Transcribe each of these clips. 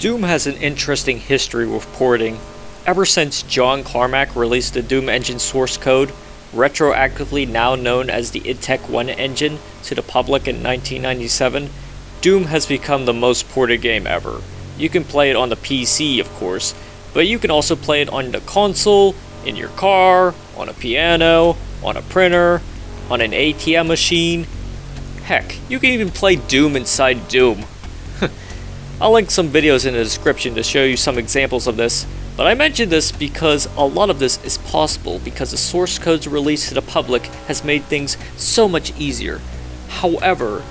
Doom has an interesting history with porting. Ever since John Carmack released the Doom engine source code, retroactively now known as the idTech 1 engine, to the public in 1997, Doom has become the most ported game ever. You can play it on the PC, of course, but you can also play it on the console, in your car, on a piano, on a printer, on an ATM machine. Heck, you can even play Doom inside Doom. I'll link some videos in the description to show you some examples of this, but I mention this because a lot of this is possible because the source code's release to the public has made things so much easier. However,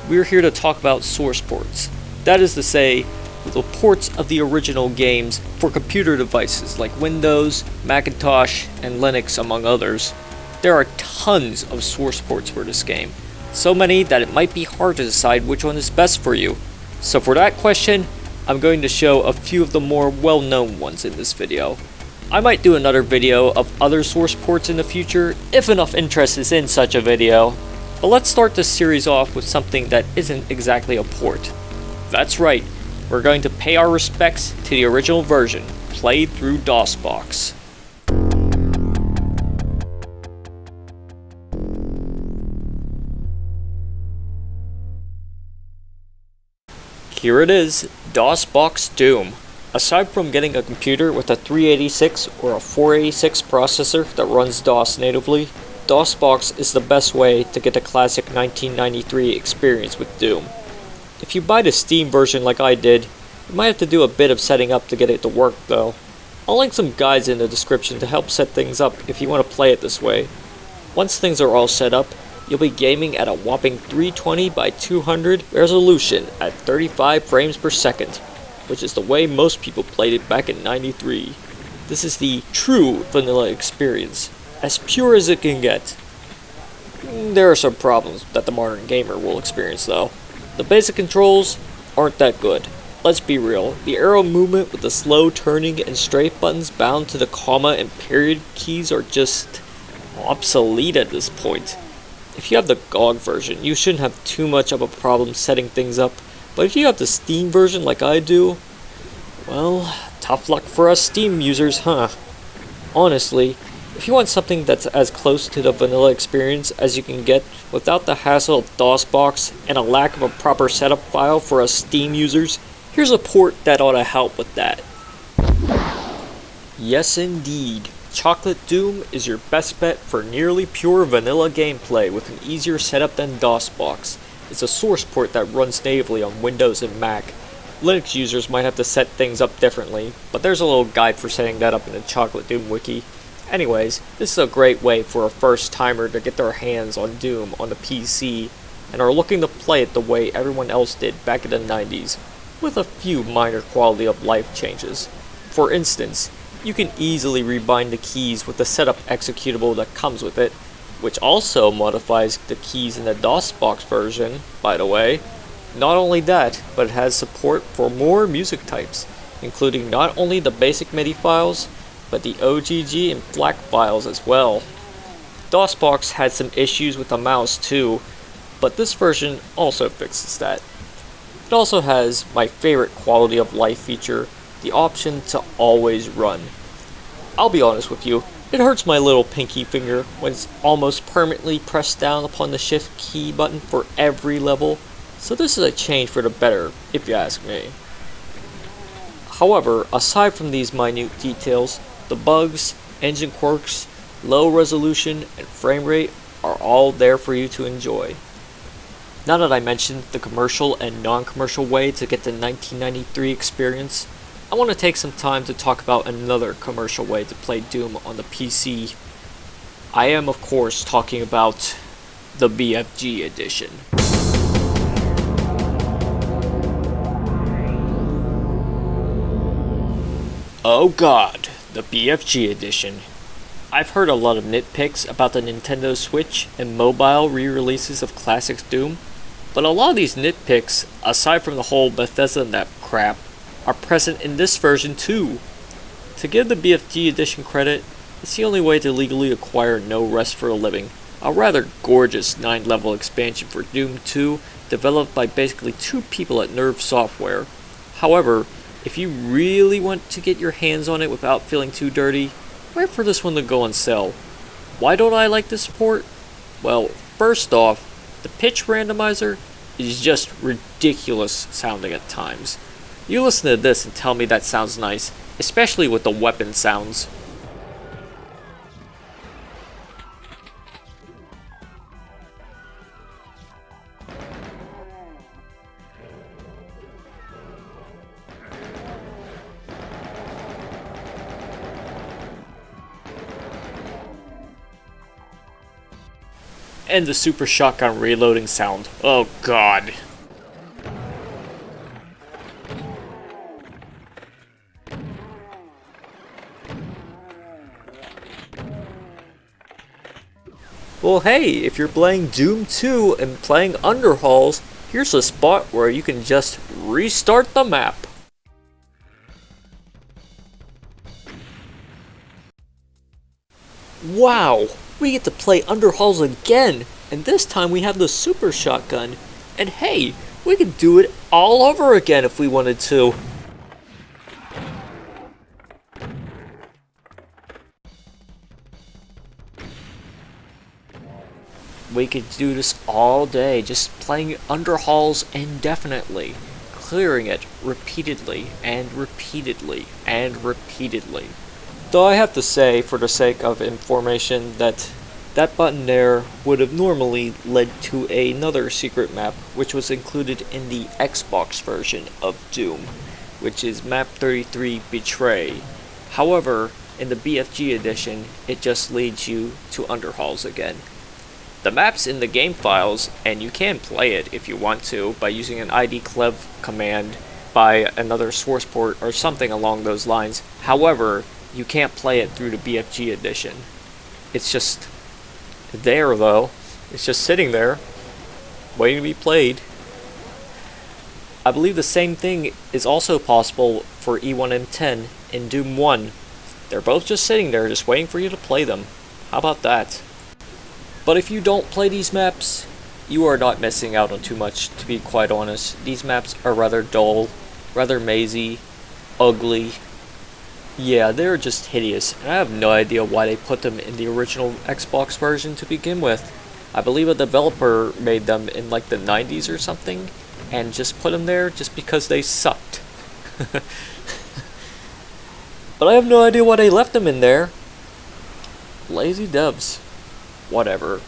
we're here to talk about source ports. That is to say, the ports of the original games for computer devices like Windows, Macintosh, and Linux, among others. There are tons of source ports for this game, so many that it might be hard to decide which one is best for you. So for that question, I'm going to show a few of the more well-known ones in this video. I might do another video of other source ports in the future, if enough interest is in such a video. But let's start this series off with something that isn't exactly a port. That's right, we're going to pay our respects to the original version, played through DOSBox. Here it is, DOSBox Doom. Aside from getting a computer with a 386 or a 486 processor that runs DOS natively, DOSBox is the best way to get the classic 1993 experience with Doom. If you buy the Steam version like I did, you might have to do a bit of setting up to get it to work though. I'll link some guides in the description to help set things up if you want to play it this way. Once things are all set up, you'll be gaming at a whopping 320 by 200 resolution at 35 frames per second, which is the way most people played it back in '93. This is the true vanilla experience, as pure as it can get. There are some problems that the modern gamer will experience though. The basic controls aren't that good. Let's be real, the arrow movement with the slow turning and strafe buttons bound to the comma and period keys are just obsolete at this point. If you have the GOG version, you shouldn't have too much of a problem setting things up, but if you have the Steam version like I do, well, tough luck for us Steam users, huh? Honestly, if you want something that's as close to the vanilla experience as you can get without the hassle of DOSBox and a lack of a proper setup file for us Steam users, here's a port that ought to help with that. Yes indeed. Chocolate Doom is your best bet for nearly pure vanilla gameplay with an easier setup than DOSBox. It's a source port that runs natively on Windows and Mac. Linux users might have to set things up differently, but there's a little guide for setting that up in the Chocolate Doom wiki. Anyways, this is a great way for a first timer to get their hands on Doom on the PC and are looking to play it the way everyone else did back in the 90s, with a few minor quality of life changes. For instance, you can easily rebind the keys with the setup executable that comes with it, which also modifies the keys in the DOSBox version, by the way. Not only that, but it has support for more music types, including not only the basic MIDI files, but the OGG and FLAC files as well. DOSBox had some issues with the mouse too, but this version also fixes that. It also has my favorite quality of life feature, the option to always run. I'll be honest with you, it hurts my little pinky finger when it's almost permanently pressed down upon the shift key button for every level, so this is a change for the better, if you ask me. However, aside from these minute details, the bugs, engine quirks, low resolution, and frame rate are all there for you to enjoy. Now that I mentioned the commercial and non-commercial way to get the 1993 experience, I want to take some time to talk about another commercial way to play Doom on the PC. I am of course talking about the BFG edition. Oh god, the BFG edition. I've heard a lot of nitpicks about the Nintendo Switch and mobile re-releases of classic Doom, but a lot of these nitpicks, aside from the whole Bethesda and that crap, are present in this version too. To give the BFG edition credit, it's the only way to legally acquire No Rest for a Living, a rather gorgeous 9-level expansion for Doom 2 developed by basically 2 people at Nerve Software. However, If you really want to get your hands on it without feeling too dirty, wait for this one to go on sale. Why don't I like this port? Well, first off, the pitch randomizer is just ridiculous sounding at times. You listen to this and tell me that sounds nice, especially with the weapon sounds. And the super shotgun reloading sound. Oh god. Well hey, if you're playing Doom 2 and playing Underhalls, here's a spot where you can just restart the map. Wow! We get to play Underhalls again, and this time we have the super shotgun. And hey, we can do it all over again if we wanted to. We could do this all day, just playing Underhalls indefinitely, clearing it repeatedly and repeatedly and repeatedly. Though I have to say, for the sake of information, that button there would have normally led to another secret map, which was included in the Xbox version of Doom, which is Map 33 Betray. However, in the BFG edition, it just leads you to Underhalls again. The map's in the game files, and you can play it if you want to by using an idclev command by another source port or something along those lines. However, you can't play it through the BFG edition. It's just there though. It's just sitting there, waiting to be played. I believe the same thing is also possible for E1M10 in Doom 1. They're both just sitting there, just waiting for you to play them. How about that? But if you don't play these maps, you are not missing out on too much, to be quite honest. These maps are rather dull, rather mazy, ugly. Yeah, they're just hideous, and I have no idea why they put them in the original Xbox version to begin with. I believe a developer made them in like the 90s or something, and just put them there just because they sucked. But I have no idea why they left them in there. Lazy devs. Whatever.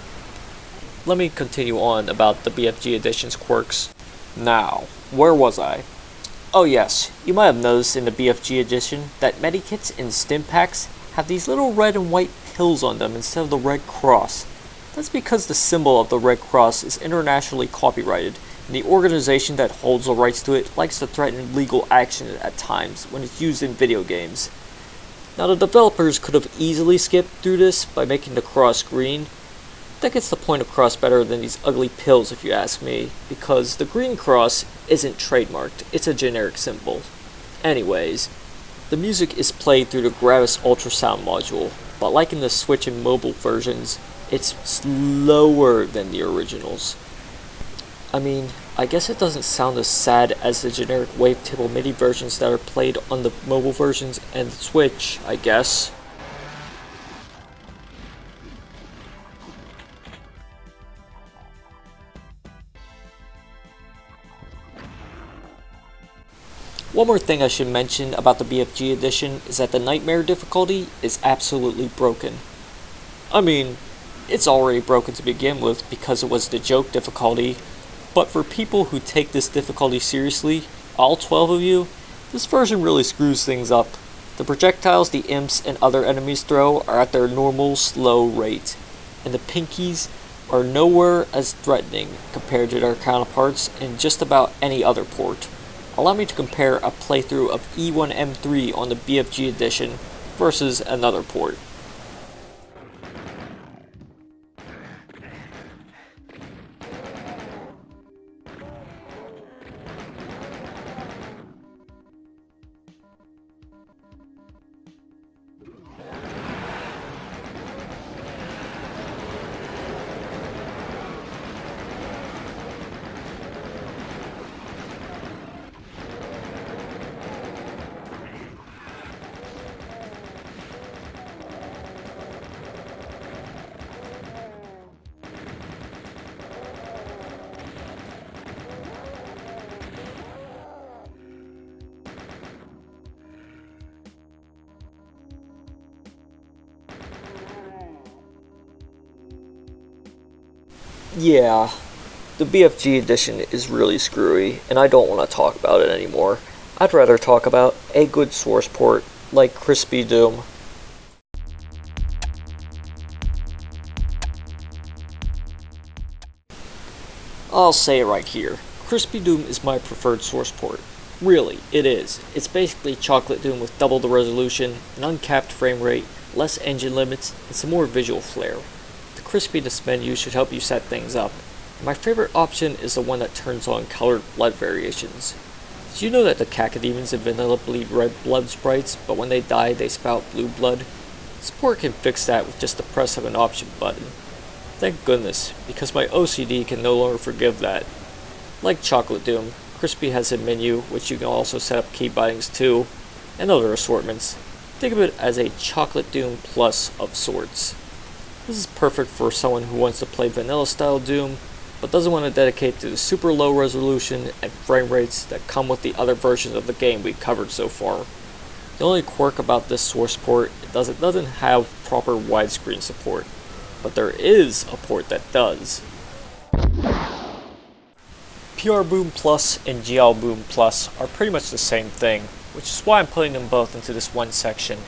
Let me continue on about the BFG edition's quirks. Now, where was I? Oh yes, you might have noticed in the BFG edition that medikits and stim packs have these little red and white pills on them instead of the red cross. That's because the symbol of the red cross is internationally copyrighted, and the organization that holds the rights to it likes to threaten legal action at times when it's used in video games. Now the developers could have easily skipped through this by making the cross green. That gets the point across better than these ugly pills if you ask me, because the green cross isn't trademarked, it's a generic symbol. Anyways, the music is played through the Gravis ultrasound module, but like in the Switch and mobile versions, it's slower than the originals. I mean, I guess it doesn't sound as sad as the generic wavetable MIDI versions that are played on the mobile versions and the Switch, I guess. One more thing I should mention about the BFG edition is that the Nightmare difficulty is absolutely broken. I mean, it's already broken to begin with because it was the joke difficulty, but for people who take this difficulty seriously, all 12 of you, this version really screws things up. The projectiles the imps and other enemies throw are at their normal slow rate, and the pinkies are nowhere as threatening compared to their counterparts in just about any other port. Allow me to compare a playthrough of E1M3 on the BFG edition versus another port. Yeah, the BFG edition is really screwy, and I don't want to talk about it anymore. I'd rather talk about a good source port like GZDoom. I'll say it right here. GZDoom is my preferred source port. Really, it is. It's basically Chocolate Doom with double the resolution, an uncapped frame rate, less engine limits, and some more visual flair. The crispiness menu should help you set things up. My favorite option is the one that turns on colored blood variations. Did you know that the cacodemons in vanilla bleed red blood sprites, but when they die they spout blue blood? This port can fix that with just the press of an option button. Thank goodness, because my OCD can no longer forgive that. Like Chocolate Doom, Crispy has a menu which you can also set up key bindings to, and other assortments. Think of it as a Chocolate Doom Plus of sorts. This is perfect for someone who wants to play vanilla style Doom, but doesn't want to dedicate to the super low resolution and frame rates that come with the other versions of the game we've covered so far. The only quirk about this source port is it doesn't have proper widescreen support, but there is a port that does. PRBoom Plus and GLBoom Plus are pretty much the same thing, which is why I'm putting them both into this one section.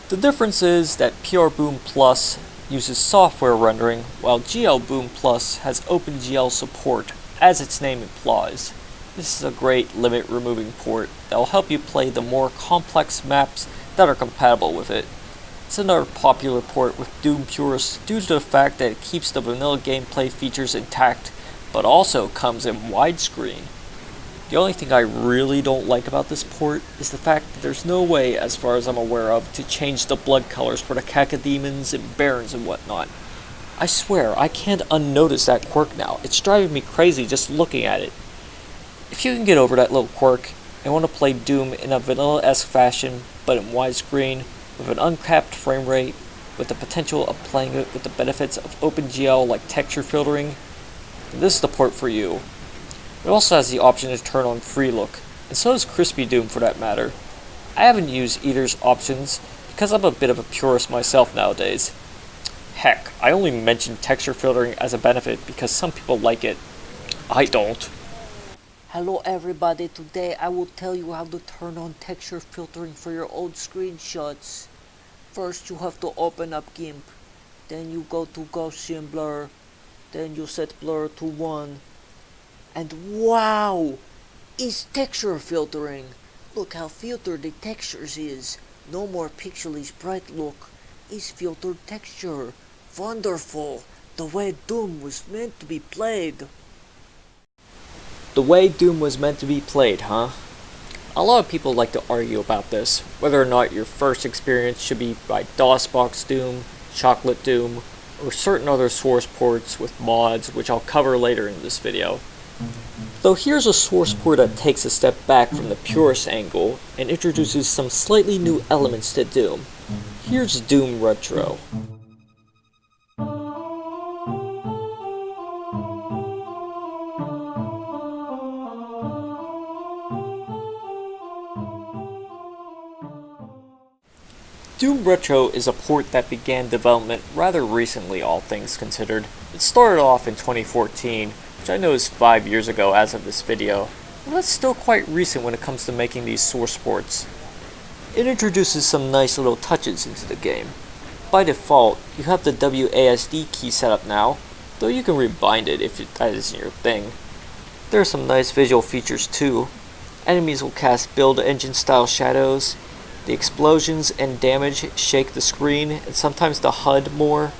The difference is that PRBoom Plus uses software rendering, while GLBoom Plus has OpenGL support, as its name implies. This is a great limit removing port that will help you play the more complex maps that are compatible with it. It's another popular port with Doom purists due to the fact that it keeps the vanilla gameplay features intact, but also comes in widescreen. The only thing I really don't like about this port is the fact that there's no way, as far as I'm aware of, to change the blood colors for the cacodemons and barons and whatnot. I swear, I can't unnotice that quirk now. It's driving me crazy just looking at it. If you can get over that little quirk and want to play Doom in a vanilla-esque fashion, but in widescreen, with an uncapped frame rate, with the potential of playing it with the benefits of OpenGL like texture filtering, then this is the port for you. It also has the option to turn on free look, and so does GZDoom for that matter. I haven't used either's options because I'm a bit of a purist myself nowadays. Heck, I only mention texture filtering as a benefit because some people like it. I don't. Hello everybody, today I will tell you how to turn on texture filtering for your old screenshots. First you have to open up GIMP, then you go to Gaussian blur, then you set blur to 1. And wow! It's texture filtering! Look how filtered the textures is. No more pixely sprite look. It's filtered texture. Wonderful! The way Doom was meant to be played. The way Doom was meant to be played, huh? A lot of people like to argue about this, whether or not your first experience should be by DOSBox Doom, Chocolate Doom, or certain other source ports with mods, which I'll cover later in this video. Though here's a source port that takes a step back from the purist angle and introduces some slightly new elements to Doom. Here's Doom Retro. Doom Retro is a port that began development rather recently, all things considered. It started off in 2014, which I know is 5 years ago as of this video, but that's still quite recent when it comes to making these source ports. It introduces some nice little touches into the game. By default, you have the WASD key set up now, though you can rebind it if that isn't your thing. There are some nice visual features too. Enemies will cast build engine style shadows. The explosions and damage shake the screen and sometimes the HUD more.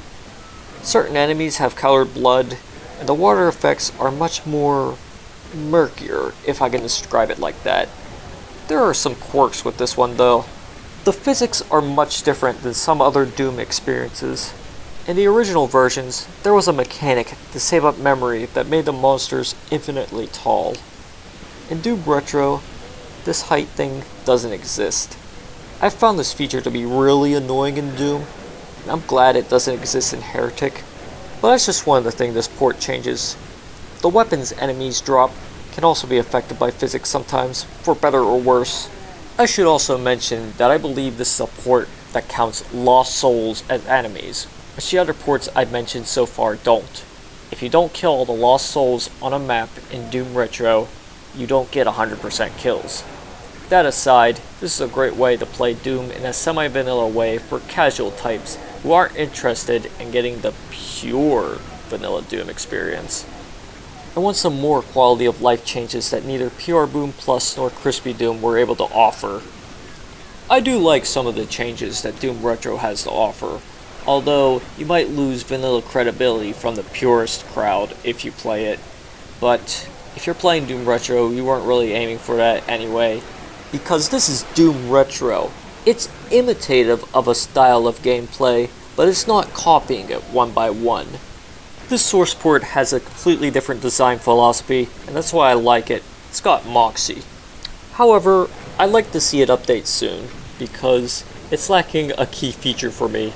Certain enemies have colored blood, and the water effects are much more murkier, if I can describe it like that. There are some quirks with this one though. The physics are much different than some other Doom experiences. In the original versions, there was a mechanic to save up memory that made the monsters infinitely tall. In Doom Retro, this height thing doesn't exist. I found this feature to be really annoying in Doom, and I'm glad it doesn't exist in Heretic, but that's just one of the things this port changes. The weapons enemies drop can also be affected by physics sometimes, for better or worse. I should also mention that I believe this is a port that counts lost souls as enemies, which the other ports I've mentioned so far don't. if you don't kill all the lost souls on a map in Doom Retro, you don't get 100% kills. That aside, this is a great way to play Doom in a semi-vanilla way for casual types who aren't interested in getting the pure vanilla Doom experience. I want some more quality of life changes that neither PRBoom Plus nor DOSBox were able to offer. I do like some of the changes that Doom Retro has to offer, although you might lose vanilla credibility from the purist crowd if you play it. But if you're playing Doom Retro, you weren't really aiming for that anyway, because this is Doom Retro. It's imitative of a style of gameplay, but it's not copying it one by one. This source port has a completely different design philosophy, and that's why I like it. It's got moxie. However, I'd like to see it update soon, because it's lacking a key feature for me.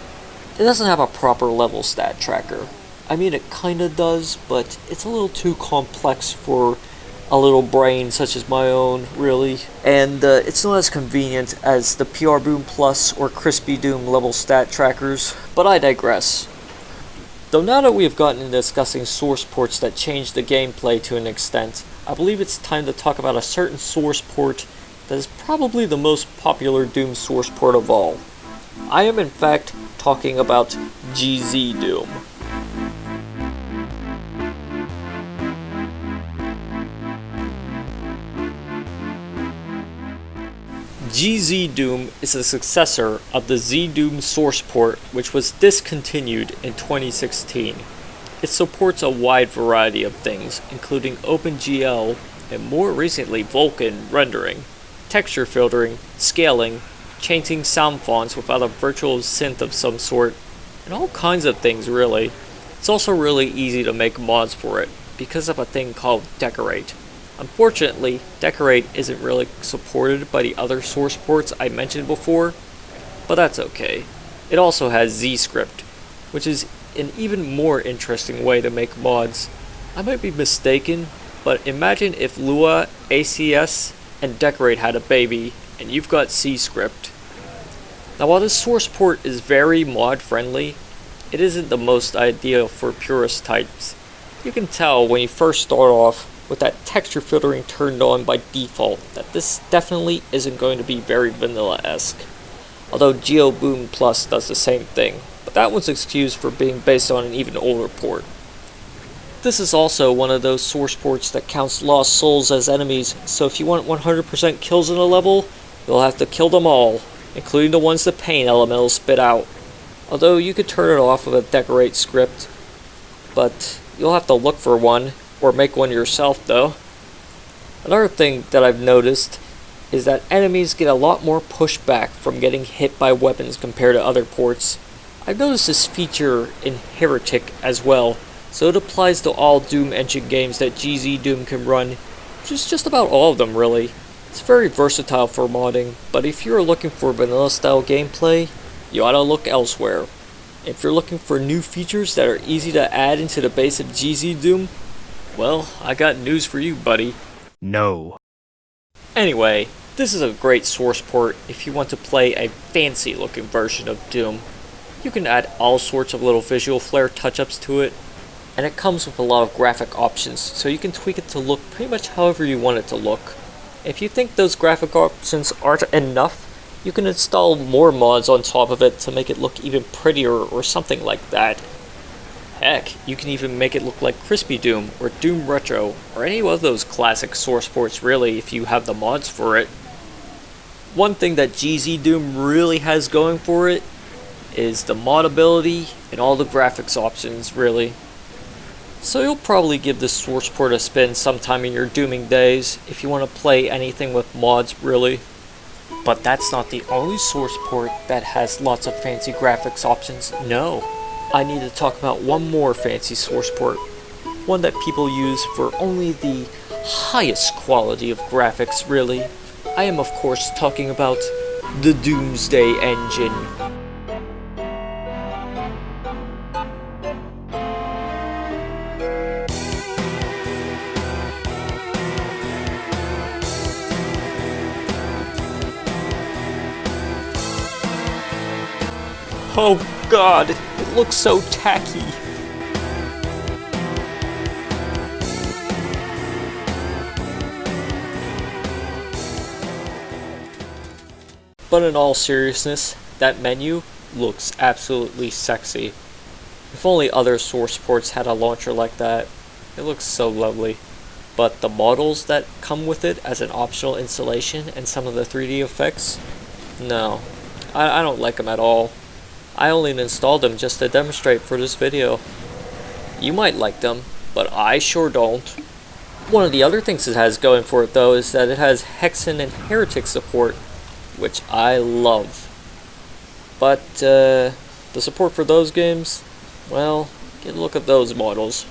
It doesn't have a proper level stat tracker. I mean, it kinda does, but it's a little too complex for a little brain such as my own, really. And it's not as convenient as the PRBoom Plus or DOSBox level stat trackers, but I digress. Though now that we have gotten into discussing source ports that change the gameplay to an extent, I believe it's time to talk about a certain source port that is probably the most popular Doom source port of all. I am in fact talking about GZDoom. GZDoom is a successor of the ZDoom source port, which was discontinued in 2016. It supports a wide variety of things, including OpenGL and more recently Vulkan rendering, texture filtering, scaling, changing sound fonts without a virtual synth of some sort, and all kinds of things really. It's also really easy to make mods for it, because of a thing called Decorate. Unfortunately, Decorate isn't really supported by the other source ports I mentioned before, but that's okay. It also has ZScript, which is an even more interesting way to make mods. I might be mistaken, but imagine if Lua, ACS, and Decorate had a baby, and you've got ZScript. Now while this source port is very mod friendly, it isn't the most ideal for purist types. You can tell when you first start off with that texture filtering turned on by default that this definitely isn't going to be very vanilla-esque. Although GLBoom Plus does the same thing, but that one's excused for being based on an even older port. This is also one of those source ports that counts lost souls as enemies, so if you want 100% kills in a level, you'll have to kill them all, including the ones the pain elementals spit out. Although you could turn it off with a Decorate script, but you'll have to look for one, or make one yourself though. Another thing that I've noticed is that enemies get a lot more pushback from getting hit by weapons compared to other ports. I've noticed this feature in Heretic as well, so it applies to all Doom Engine games that GZDoom can run, which is just about all of them really. It's very versatile for modding, but if you're looking for vanilla style gameplay, you ought to look elsewhere. If you're looking for new features that are easy to add into the base of GZDoom, well, I got news for you, buddy. No. Anyway, this is a great source port if you want to play a fancy looking version of Doom. You can add all sorts of little visual flair touch-ups to it, and it comes with a lot of graphic options, so you can tweak it to look pretty much however you want it to look. If you think those graphic options aren't enough, you can install more mods on top of it to make it look even prettier or something like that. Heck, you can even make it look like DOSBox or Doom Retro, or any of those classic source ports really if you have the mods for it. One thing that GZDoom really has going for it is the modability and all the graphics options really. So you'll probably give this source port a spin sometime in your dooming days if you want to play anything with mods really. But that's not the only source port that has lots of fancy graphics options, no. I need to talk about one more fancy source port, one that people use for only the highest quality of graphics really. I am of course talking about the Doomsday Engine. Oh god, it looks so tacky. But in all seriousness, that menu looks absolutely sexy. If only other source ports had a launcher like that. It looks so lovely. But the models that come with it as an optional installation and some of the 3D effects, no, I don't like them at all. I only installed them just to demonstrate for this video. You might like them, but I sure don't. One of the other things it has going for it though is that it has Hexen and Heretic support, which I love. But the support for those games, well, get a look at those models.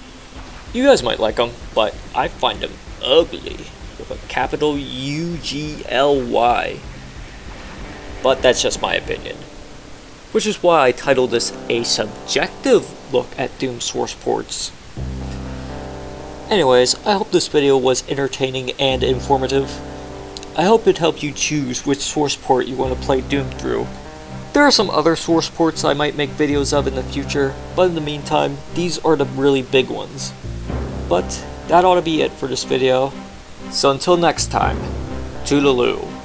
You guys might like them, but I find them ugly with a capital UGLY. But that's just my opinion. Which is why I titled this a subjective look at Doom source ports. Anyways, I hope this video was entertaining and informative. I hope it helped you choose which source port you want to play Doom through. There are some other source ports I might make videos of in the future, but in the meantime, these are the really big ones. But that ought to be it for this video. So until next time, toodaloo.